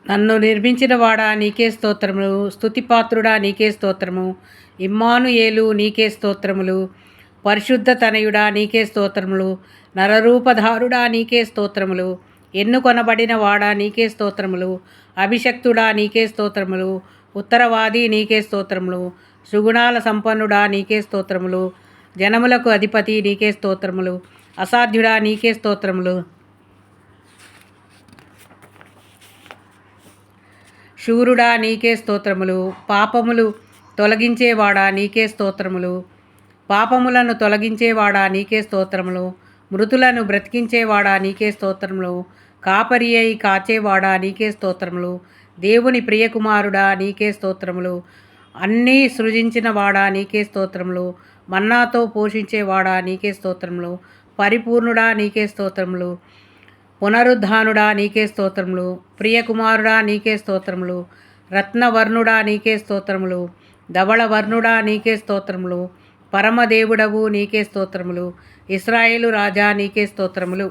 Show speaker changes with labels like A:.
A: నన్ను నిర్మించిన వాడా నీకే స్తోత్రములు, స్తుతిపాత్రుడా నీకే స్తోత్రము. ఇమ్మానుయేలు నీకే స్తోత్రములు, పరిశుద్ధ తనయుడా నీకే స్తోత్రములు, నరరూపధారుడా నీకే స్తోత్రములు, ఎన్నుకొనబడిన వాడా నీకే స్తోత్రములు, అభిషక్తుడా నీకే స్తోత్రములు, ఉత్తరవాది నీకే స్తోత్రములు, సుగుణాల సంపన్నుడా నీకే స్తోత్రములు, జనములకు అధిపతి నీకే స్తోత్రములు, అసాధ్యుడా నీకే స్తోత్రములు, శూరుడా నీకే స్తోత్రములు, పాపములు తొలగించేవాడా నీకే స్తోత్రములు, పాపములను తొలగించేవాడా నీకే స్తోత్రములు, మృతులను బ్రతికించేవాడా నీకే స్తోత్రములు, కాపరి అయి కాచేవాడా నీకే స్తోత్రములు, దేవుని ప్రియకుమారుడా నీకే స్తోత్రములు, అన్నీ సృజించిన వాడా నీకే స్తోత్రములు, మన్నాతో పోషించేవాడా నీకే స్తోత్రములు, పరిపూర్ణుడా నీకే స్తోత్రములు, పునరుద్ధానుడా నీకే స్తోత్రములు, ప్రియకుమారుడా నీకే స్తోత్రములు, రత్నవర్ణుడా నీకే స్తోత్రములు, ధవళవర్ణుడా నీకే స్తోత్రములు, పరమదేవుడవు నీకే స్తోత్రములు, ఇశ్రాయేలు రాజా నీకే స్తోత్రములు.